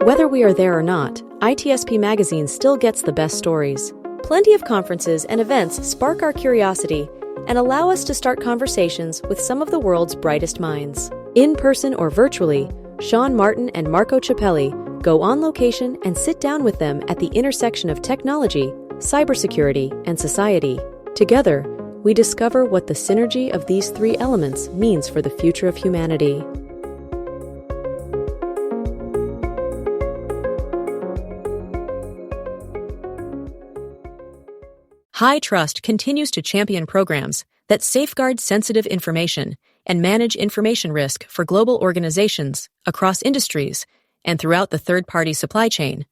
Whether we are there or not, ITSP Magazine still gets the best stories. Plenty of conferences and events spark our curiosity and allow us to start conversations with some of the world's brightest minds. In person or virtually, Sean Martin and Marco Ciappelli go on location and sit down with them at the intersection of technology, cybersecurity, and society. Together, we discover what the synergy of these three elements means for the future of humanity. High Trust continues to champion programs that safeguard sensitive information and manage information risk for global organizations across industries and throughout the third-party supply chain,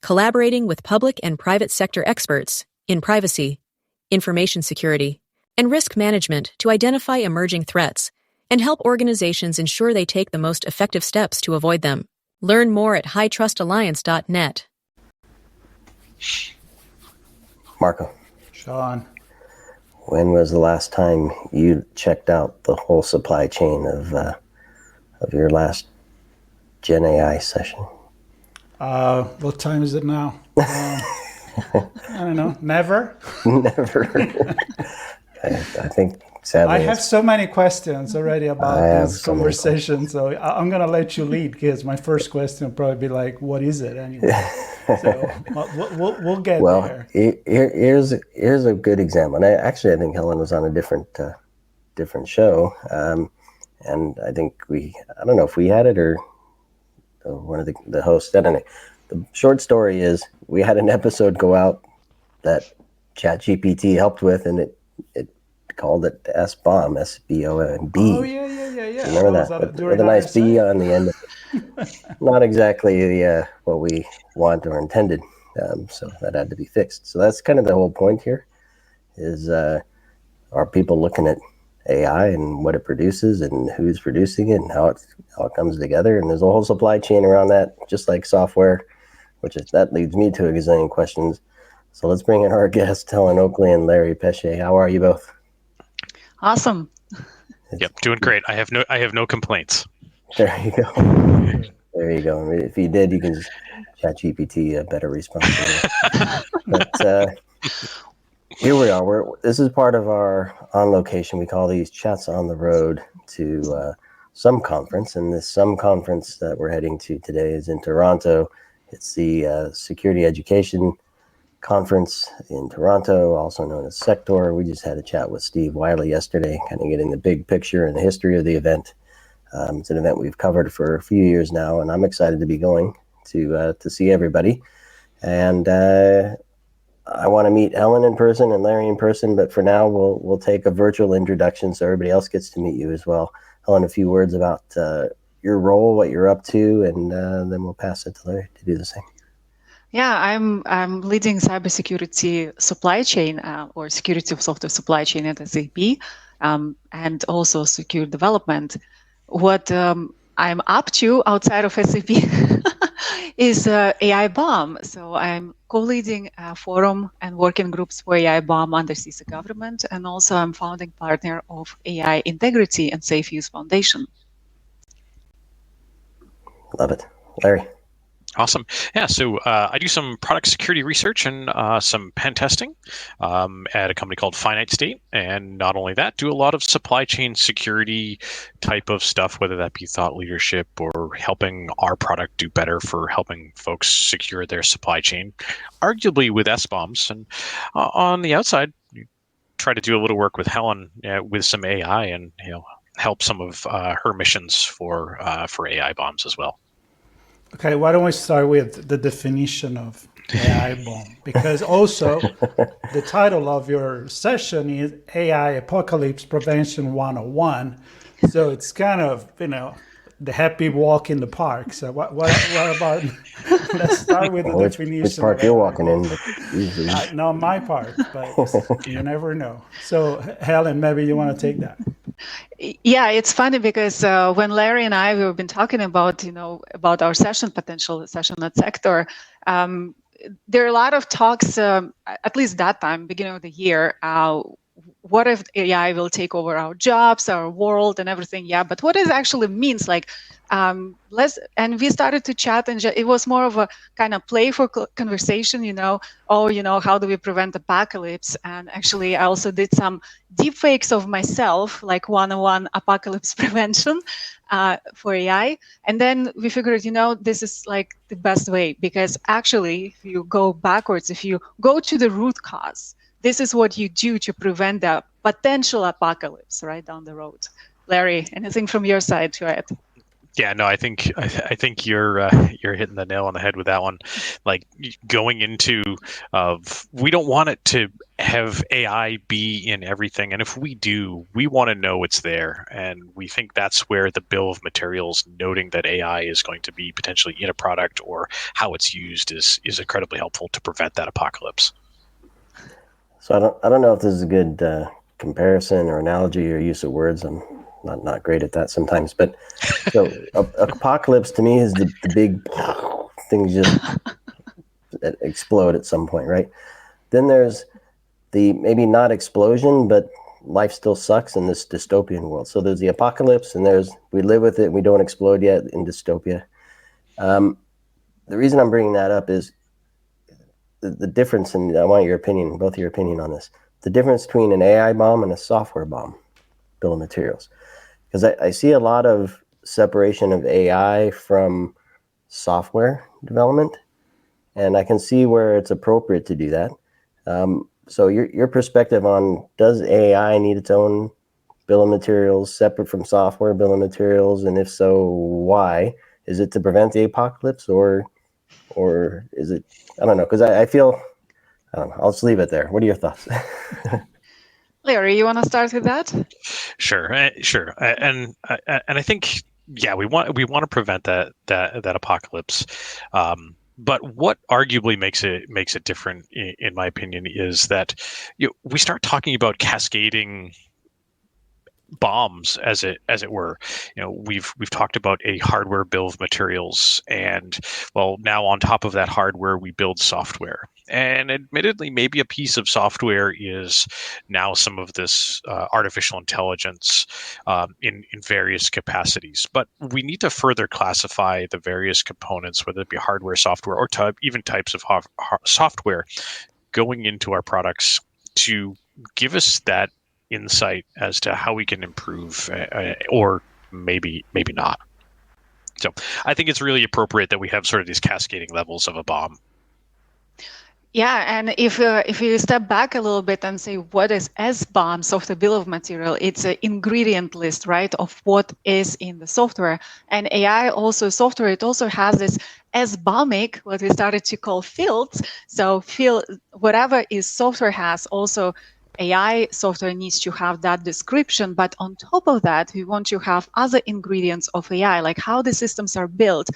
collaborating with public and private sector experts in privacy, information security, and risk management to identify emerging threats and help organizations ensure they take the most effective steps to avoid them. Learn more at hightrustalliance.net. Marco. Sean. When was the last time you checked out the whole supply chain of your last Gen AI session? What time is it now? I don't know. Never? Never. I think, sadly... I have so many questions already about this conversation, so I'm going to let you lead, because my first question will probably be like, what is it anyway? So we'll get there. Here's a good example. And I think Helen was on a different show, and I think I don't know if we had it or one of the hosts. I don't know. The short story is we had an episode go out that ChatGPT helped with, and it called it S-bomb, S-B-O-M-B. Oh yeah. Remember that? With a nice B on the end of it. Not exactly what we want or intended, so that had to be fixed. So that's kind of the whole point here, is are people looking at AI and what it produces and who's producing it and how it comes together? And there's a whole supply chain around that, just like software, that leads me to a gazillion questions. So let's bring in our guests, Helen Oakley and Larry Pesce. How are you both? Awesome. Yep, doing great. I have no complaints. There you go. There you go. If you did, you can just ChatGPT a better response. But here we are. This is part of our on location. We call these chats on the road to some conference, and this some conference that we're heading to today is in Toronto. It's the Security Education Conference in Toronto, also known as SecTor. We just had a chat with Steve Wiley yesterday, kind of getting the big picture and the history of the event. It's an event we've covered for a few years now, and I'm excited to be going to see everybody. And I want to meet Helen in person and Larry in person, but for now we'll take a virtual introduction so everybody else gets to meet you as well. Helen, a few words about your role, what you're up to, and then we'll pass it to Larry to do the same. Yeah, I'm leading cybersecurity supply chain or security of software supply chain at SAP, and also secure development. What I'm up to outside of SAP is AI Bomb. So I'm co-leading a forum and working groups for AI Bomb under CISA government, and also I'm founding partner of AI Integrity and Safe Use Foundation. Love it. Larry. Awesome. Yeah, so I do some product security research and some pen testing at a company called Finite State. And not only that, do a lot of supply chain security type of stuff, whether that be thought leadership or helping our product do better for helping folks secure their supply chain, arguably with S-bombs. And on the outside, you try to do a little work with Helen with some AI and help some of her missions for AI bombs as well. Okay, why don't we start with the definition of AI bomb? Because also the title of your session is AI Apocalypse Prevention 101. So it's kind of, the happy walk in the park. So what about, let's start with the definition. Which park you're walking in? Not my park, but you never know. So Helen, maybe you want to take that. Yeah, it's funny because when Larry and I we've been talking about about our potential session at SecTor, there are a lot of talks. At least that time, beginning of the year, what if AI will take over our jobs, our world, and everything? Yeah, but what it actually means, like, and we started to chat, and it was more of a kind of playful conversation, how do we prevent apocalypse? And actually, I also did some deep fakes of myself, like 101 apocalypse prevention for AI. And then we figured, this is like the best way, because actually, if you go backwards, if you go to the root cause, this is what you do to prevent the potential apocalypse right down the road. Larry, anything from your side to add? Yeah, no, I think you're hitting the nail on the head with that one. Like, going into we don't want it to have AI be in everything, and if we do, we want to know it's there, and we think that's where the bill of materials noting that AI is going to be potentially in a product or how it's used is incredibly helpful to prevent that apocalypse. So I don't know if this is a good comparison or analogy or use of words. I'm not great at that sometimes. But so apocalypse to me is the big things just explode at some point, right? Then there's the maybe not explosion, but life still sucks in this dystopian world. So there's the apocalypse, and we live with it, and we don't explode yet in dystopia. The reason I'm bringing that up is the difference, and I want your opinion, both your opinion on this, the difference between an AI bomb and a software bomb, bill of materials. Because I see a lot of separation of AI from software development, and I can see where it's appropriate to do that. So your perspective on, does AI need its own bill of materials separate from software bill of materials, and if so, why? Is it to prevent the apocalypse, or is it, I don't know, because I feel, I don't know, I'll just leave it there. What are your thoughts? Larry, you want to start with that? Sure. And I think, yeah, we want to prevent that apocalypse. But what arguably makes it different, in my opinion, is that we start talking about cascading bombs, as it were. We've talked about a hardware bill of materials, and well, now on top of that hardware we build software, and admittedly maybe a piece of software is now some of this artificial intelligence in various capacities, but we need to further classify the various components, whether it be hardware, software, or even types of software going into our products to give us that insight as to how we can improve, or maybe not. So I think it's really appropriate that we have sort of these cascading levels of a bomb. Yeah, and if you step back a little bit and say, what is SBOM, software bill of material? It's an ingredient list, right, of what is in the software. And AI also software, it also has this SBOMic, what we started to call fields. So whatever is software has also AI software needs to have that description, but on top of that, we want to have other ingredients of AI, like how the systems are built,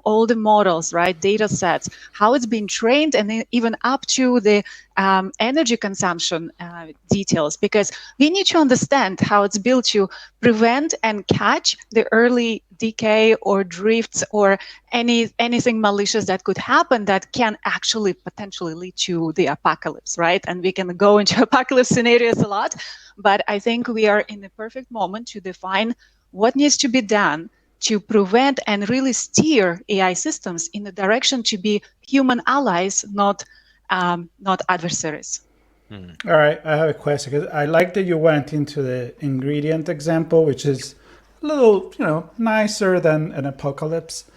all the models, right, data sets, how it's been trained, and then even up to the energy consumption details, because we need to understand how it's built to prevent and catch the early decay or drifts or anything malicious that could happen that can actually potentially lead to the apocalypse, right? And we can go into apocalypse scenarios a lot, but I think we are in the perfect moment to define what needs to be done to prevent and really steer AI systems in the direction to be human allies, not adversaries. All right, I have a question, because I like that you went into the ingredient example, which is a little, nicer than an apocalypse.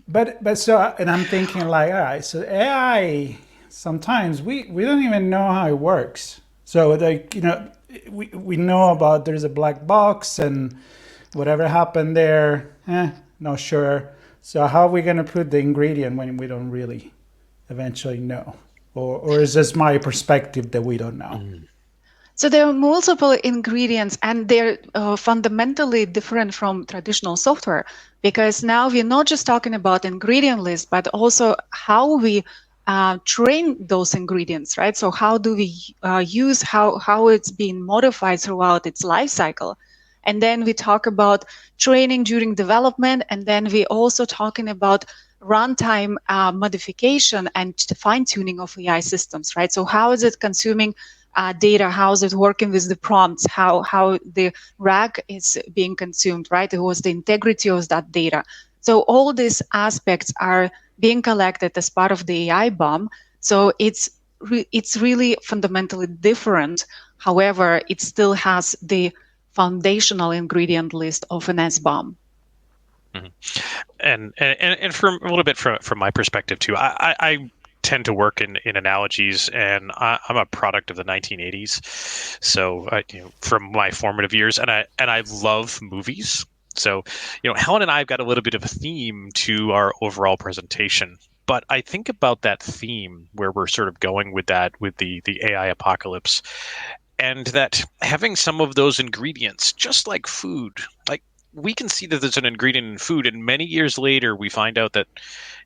But so, and I'm thinking like, all right, so AI, sometimes we don't even know how it works. So like, we know about there's a black box and whatever happened there, not sure. So how are we going to put the ingredient when we don't really eventually know? Or is this my perspective that we don't know? So there are multiple ingredients, and they're fundamentally different from traditional software, because now we're not just talking about ingredient list, but also how we train those ingredients, right? So how do we use how it's being modified throughout its life cycle? And then we talk about training during development, and then we also talking about runtime modification and fine-tuning of AI systems, right? So how is it consuming data, how's it working with the prompts, how the RAG is being consumed, right? It was the integrity of that data. So all these aspects are being collected as part of the AI bomb. So it's really fundamentally different. However, it still has the foundational ingredient list of an SBOM. And from a little bit from my perspective too, I tend to work in analogies, and I'm a product of the 1980s. So from my formative years, and I love movies. So Helen and I have got a little bit of a theme to our overall presentation. But I think about that theme where we're sort of going with that, with the AI apocalypse, and that having some of those ingredients, just like food, like we can see that there's an ingredient in food, and many years later we find out that,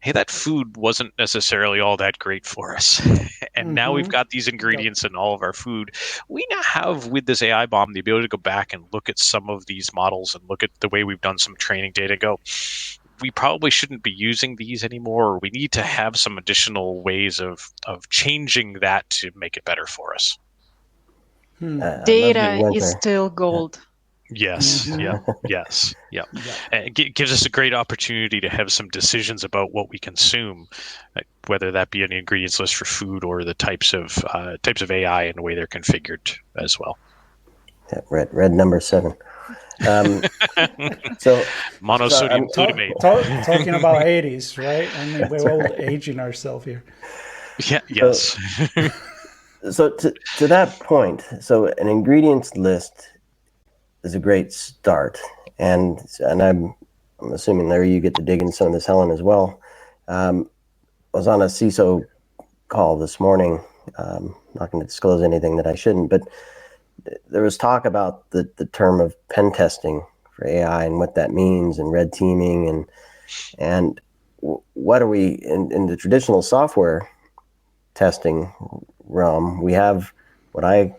hey, that food wasn't necessarily all that great for us. And now we've got these ingredients in all of our food. We now have, with this AI bomb, the ability to go back and look at some of these models and look at the way we've done some training data and go, we probably shouldn't be using these anymore, or we need to have some additional ways of changing that to make it better for us. Data is still gold. Yes. Yes. Yeah. It gives us a great opportunity to have some decisions about what we consume, whether that be an ingredients list for food or the types of AI and the way they're configured as well. Yeah, red number 7. So monosodium glutamate. Talking about 80s, right? I mean, we're all aging ourselves here. Yeah. Yes. So to that point, so an ingredients list is a great start, and I'm assuming, Larry, you get to dig into some of this, Helen, as well. I was on a CISO call this morning. Not going to disclose anything that I shouldn't, but there was talk about the term of pen testing for AI and what that means, and red teaming, and what are we in the traditional software testing realm? We have what I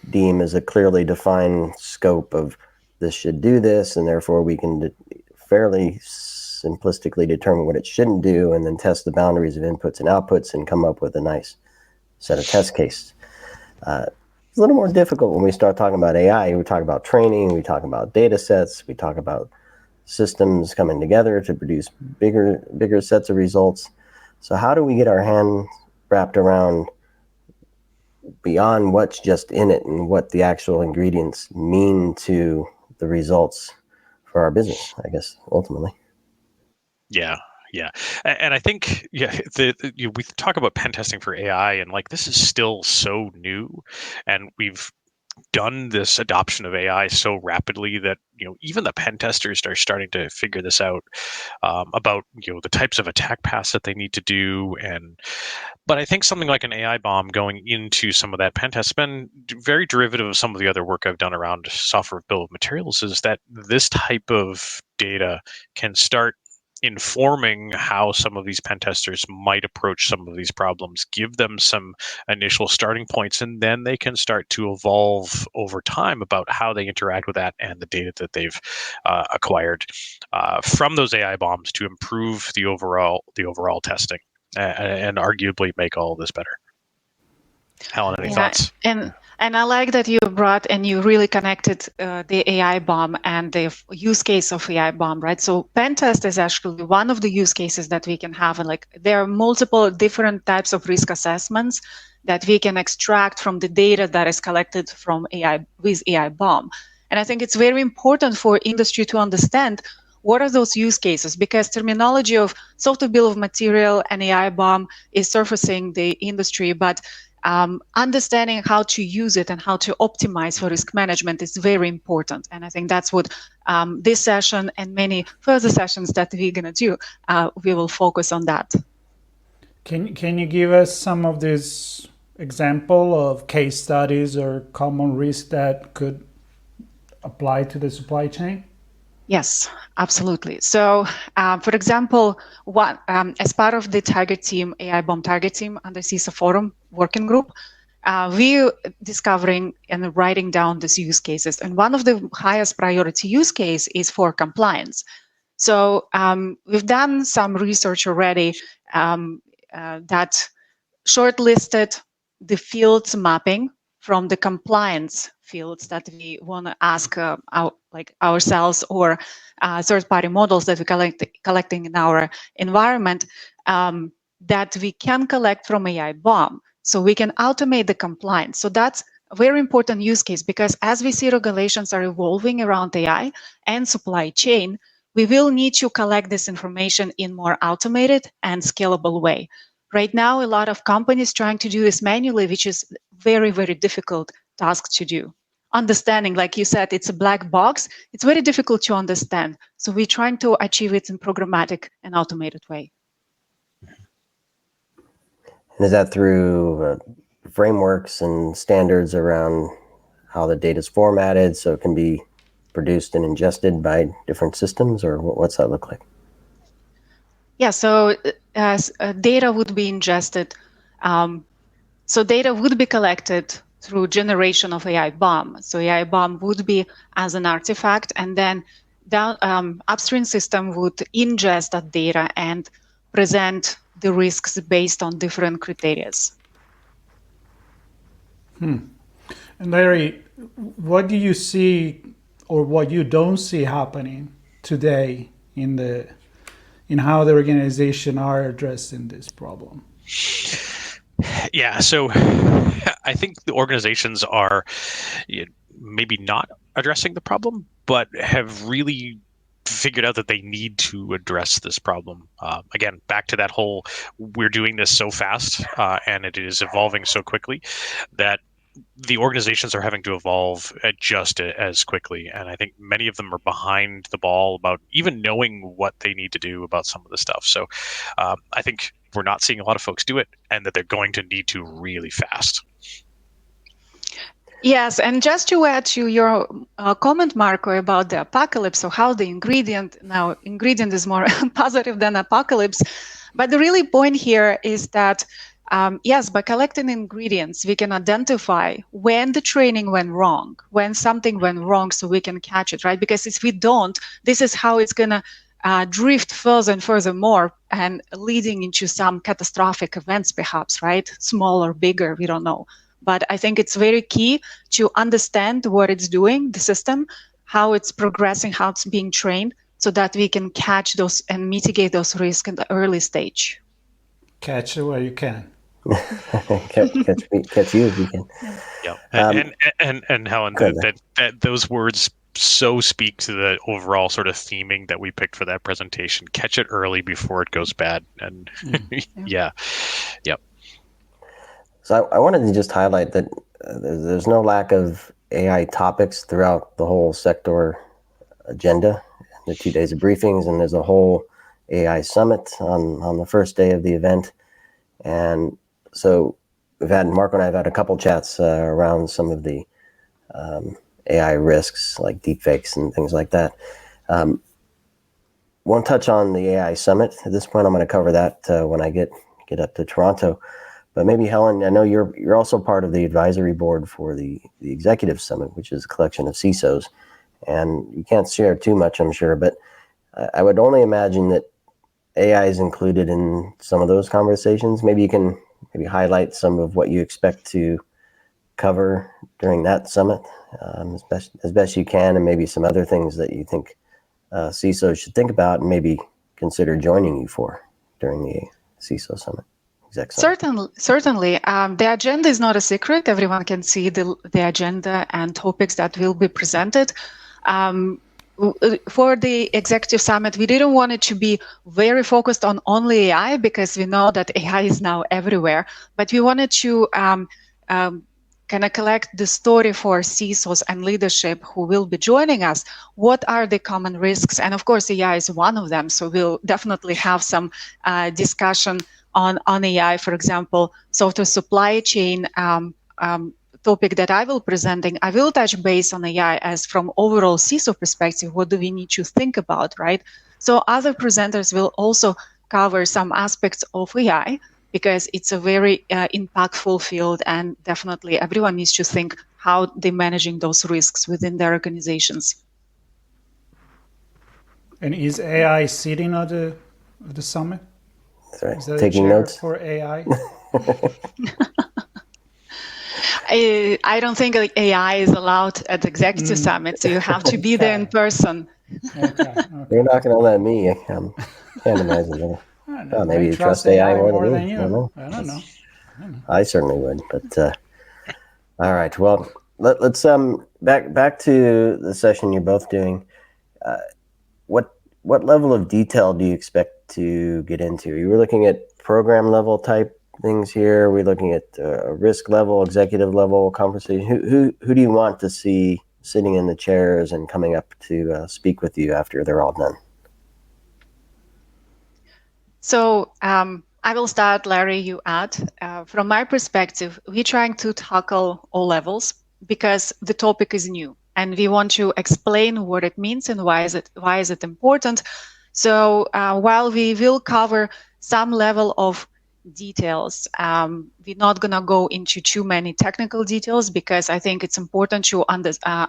deem as a clearly defined scope of this should do this, and therefore we can fairly simplistically determine what it shouldn't do, and then test the boundaries of inputs and outputs and come up with a nice set of test cases. It's a little more difficult when we start talking about AI. We talk about training, we talk about data sets, we talk about systems coming together to produce bigger sets of results. So how do we get our hand wrapped around beyond what's just in it and what the actual ingredients mean to the results for our business, I guess, ultimately? Yeah. And I think, we talk about pen testing for AI, and like, this is still so new, and we've done this adoption of AI so rapidly that even the pen testers are starting to figure this out, about the types of attack paths that they need to do. But I think something like an AI bomb going into some of that pen test has been very derivative of some of the other work I've done around software bill of materials, is that this type of data can start informing how some of these pen testers might approach some of these problems, give them some initial starting points, and then they can start to evolve over time about how they interact with that and the data that they've acquired from those AI bombs to improve the overall testing and arguably make all of this better. Helen, any thoughts? And I like that you brought and you really connected the AI bomb and the use case of AI bomb, right? So pen test is actually one of the use cases that we can have. And like, there are multiple different types of risk assessments that we can extract from the data that is collected from AI with AI bomb. And I think it's very important for industry to understand what are those use cases, because terminology of software bill of material and AI bomb is surfacing the industry, but understanding how to use it and how to optimize for risk management is very important. And I think that's what this session and many further sessions that we're going to do, we will focus on that. Can you give us some of this example of case studies or common risks that could apply to the supply chain? Yes, absolutely. So, for example, as part of the target team, AI bomb target team under CISA Forum working group, we're discovering and writing down these use cases. And one of the highest priority use case is for compliance. So we've done some research already that shortlisted the fields mapping from the compliance fields that we want to ask ourselves or third-party models that we're collecting in our environment that we can collect from AI bomb. So we can automate the compliance. So that's a very important use case, because as we see regulations are evolving around AI and supply chain, we will need to collect this information in more automated and scalable way. Right now, a lot of companies trying to do this manually, which is very, very difficult task to do. Understanding, like you said, it's a black box. It's very difficult to understand. So we're trying to achieve it in programmatic and automated way. And is that through frameworks and standards around how the data is formatted so it can be produced and ingested by different systems, or what's that look like? Yeah, so as data would be ingested, so data would be collected through generation of AI bomb. So AI bomb would be as an artifact, and then down upstream system would ingest that data and present the risks based on different criteria. And Larry, what do you see or what you don't see happening today in how the organization are addressing this problem? Yeah, so I think the organizations are maybe not addressing the problem, but have really figured out that they need to address this problem. Again, back to that whole, we're doing this so fast and it is evolving so quickly that the organizations are having to evolve just as quickly. And I think many of them are behind the ball about even knowing what they need to do about some of the stuff. So I think we're not seeing a lot of folks do it, and that they're going to need to really fast. Yes, and just to add to your comment, Marco, about the apocalypse, so how the ingredient is more positive than apocalypse. But the really point here is that, yes, by collecting ingredients, we can identify when the training went wrong, when something went wrong, so we can catch it, right? Because if we don't, this is how it's going to drift further and further more, and leading into some catastrophic events, perhaps, right? Small or bigger, we don't know. But I think it's very key to understand what it's doing, the system, how it's progressing, how it's being trained, so that we can catch those and mitigate those risks in the early stage. Catch it where you can. catch you if you can. Yeah, and Helen, that those words so speak to the overall sort of theming that we picked for that presentation. Catch it early before it goes bad. And yeah. So I wanted to just highlight that there's no lack of AI topics throughout the whole SecTor agenda, the 2 days of briefings, and there's a whole AI summit on the first day of the event. And so Marco and I have had a couple chats around some of the AI risks like deepfakes and things like that. Won't touch on the AI summit at this point. I'm going to cover that when I get up to Toronto. But maybe Helen, I know you're also part of the advisory board for the executive summit, which is a collection of CISOs, and you can't share too much, I'm sure. But I would only imagine that AI is included in some of those conversations. Maybe you can highlight some of what you expect to cover during that summit as best you can, and maybe some other things that you think CISOs should think about and maybe consider joining you for during the CISO summit. Certainly. The agenda is not a secret. Everyone can see the agenda and topics that will be presented. For the executive summit, we didn't want it to be very focused on only AI, because we know that AI is now everywhere. But we wanted to kind of collect the story for CISOs and leadership who will be joining us. What are the common risks? And of course, AI is one of them. So we'll definitely have some discussion on AI, for example. So the supply chain topic that I will presenting, I will touch base on AI as from overall CISO perspective. What do we need to think about, right? So other presenters will also cover some aspects of AI, because it's a very impactful field, and definitely everyone needs to think how they're managing those risks within their organizations. And is AI sitting at the summit? That's right. Is that Taking a chair notes for AI? I don't think AI is allowed at the Executive Summit, so you have to be there in person. Okay. You're not going to let me. I can't imagine that. Well, maybe you trust AI more than me. you. I don't know. I certainly would. But all right. Well, let's back to the session you're both doing. What level of detail do you expect to get into? You were looking at program level type things here. Are we looking at risk level, executive level conversation? Who do you want to see sitting in the chairs and coming up to speak with you after they're all done? So I will start, Larry, you add. From my perspective, we're trying to tackle all levels because the topic is new and we want to explain what it means and why is it important. So while we will cover some level of details, we're not going to go into too many technical details because I think it's important to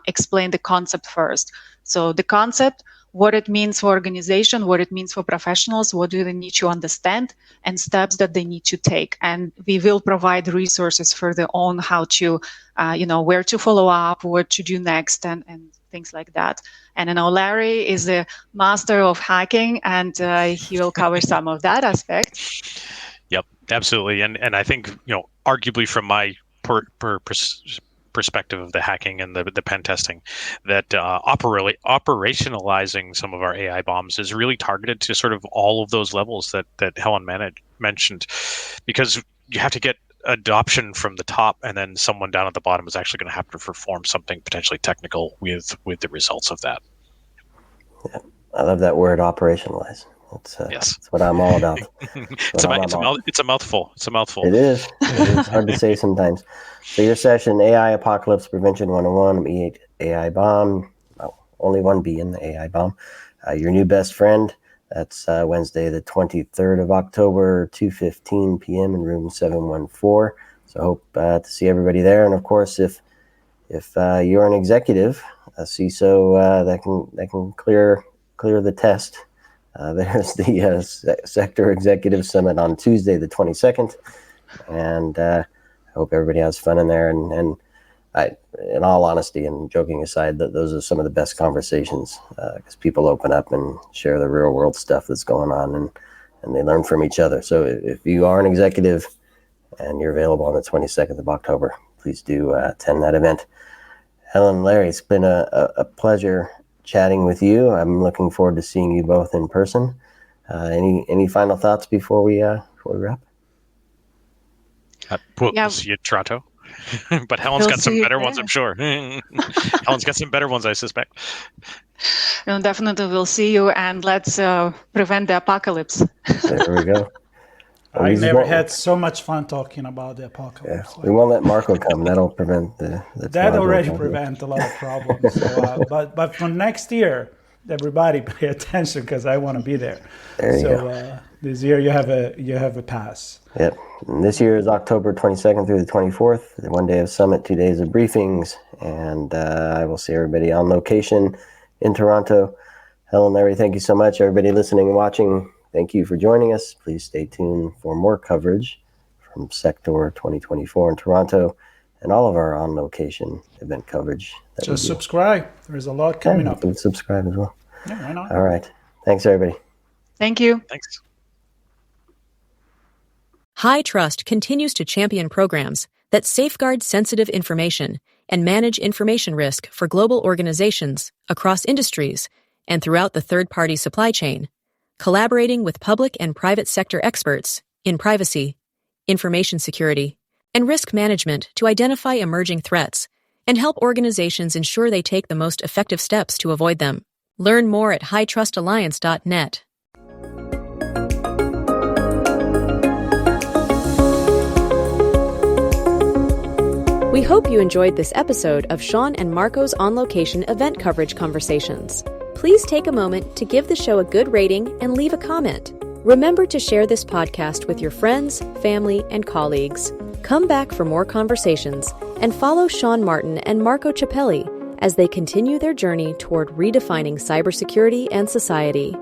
explain the concept first. So the concept, what it means for organization, what it means for professionals, what do they need to understand, and steps that they need to take. And we will provide resources further on how to, where to follow up, what to do next, and things like that. And I know Larry is the master of hacking, and he will cover some of that aspect. Yep, absolutely. And I think, arguably from my perspective of the hacking and the pen testing, that operationalizing some of our AI bombs is really targeted to sort of all of those levels that Helen mentioned, because you have to get adoption from the top, and then someone down at the bottom is actually going to have to perform something potentially technical with the results of that. Yeah, I love that word, operationalize. Yes. That's what I'm all about. It's a mouthful. It's a mouthful. It is. It's hard to say sometimes. So your session, AI Apocalypse Prevention 101, AI Bomb, only one B in the AI Bomb. Your new best friend, that's Wednesday the 23rd of October, 2:15 p.m. in room 714. So hope to see everybody there. And of course, if you're an executive, a CISO that can clear the test, there's the SecTor Executive Summit on Tuesday, the 22nd, and I hope everybody has fun in there. And I, in all honesty and joking aside, those are some of the best conversations because people open up and share the real world stuff that's going on, and they learn from each other. So if you are an executive and you're available on the 22nd of October, please do attend that event. Helen, Larry, it's been a pleasure chatting with you. I'm looking forward to seeing you both in person. Any final thoughts before we wrap? We'll see you at Toronto. But Helen's got some better ones, I'm sure. Helen's got some better ones, I suspect. No, definitely we'll see you, and let's prevent the apocalypse. There we go. I never had so much fun talking about the apocalypse. Yeah, we won't let Marco come. That'll prevent the that already prevent a lot of problems. So, but for next year, everybody pay attention because I want to be there. There you go. This year you have a pass. Yep. And this year is October 22nd through the 24th. 1 day of summit, 2 days of briefings, and I will see everybody on location in Toronto. Helen, Larry, thank you so much. Everybody listening and watching, thank you for joining us. Please stay tuned for more coverage from SecTor 2024 in Toronto and all of our on-location event coverage. Just subscribe. There's a lot coming up. Subscribe as well. Yeah, why not? All right. Thanks, everybody. Thank you. Thanks. High Trust continues to champion programs that safeguard sensitive information and manage information risk for global organizations across industries and throughout the third-party supply chain, collaborating with public and private sector experts in privacy, information security, and risk management to identify emerging threats and help organizations ensure they take the most effective steps to avoid them. Learn more at hightrustalliance.net. We hope you enjoyed this episode of Sean and Marco's on-location event coverage conversations. Please take a moment to give the show a good rating and leave a comment. Remember to share this podcast with your friends, family, and colleagues. Come back for more conversations and follow Sean Martin and Marco Ciappelli as they continue their journey toward redefining cybersecurity and society.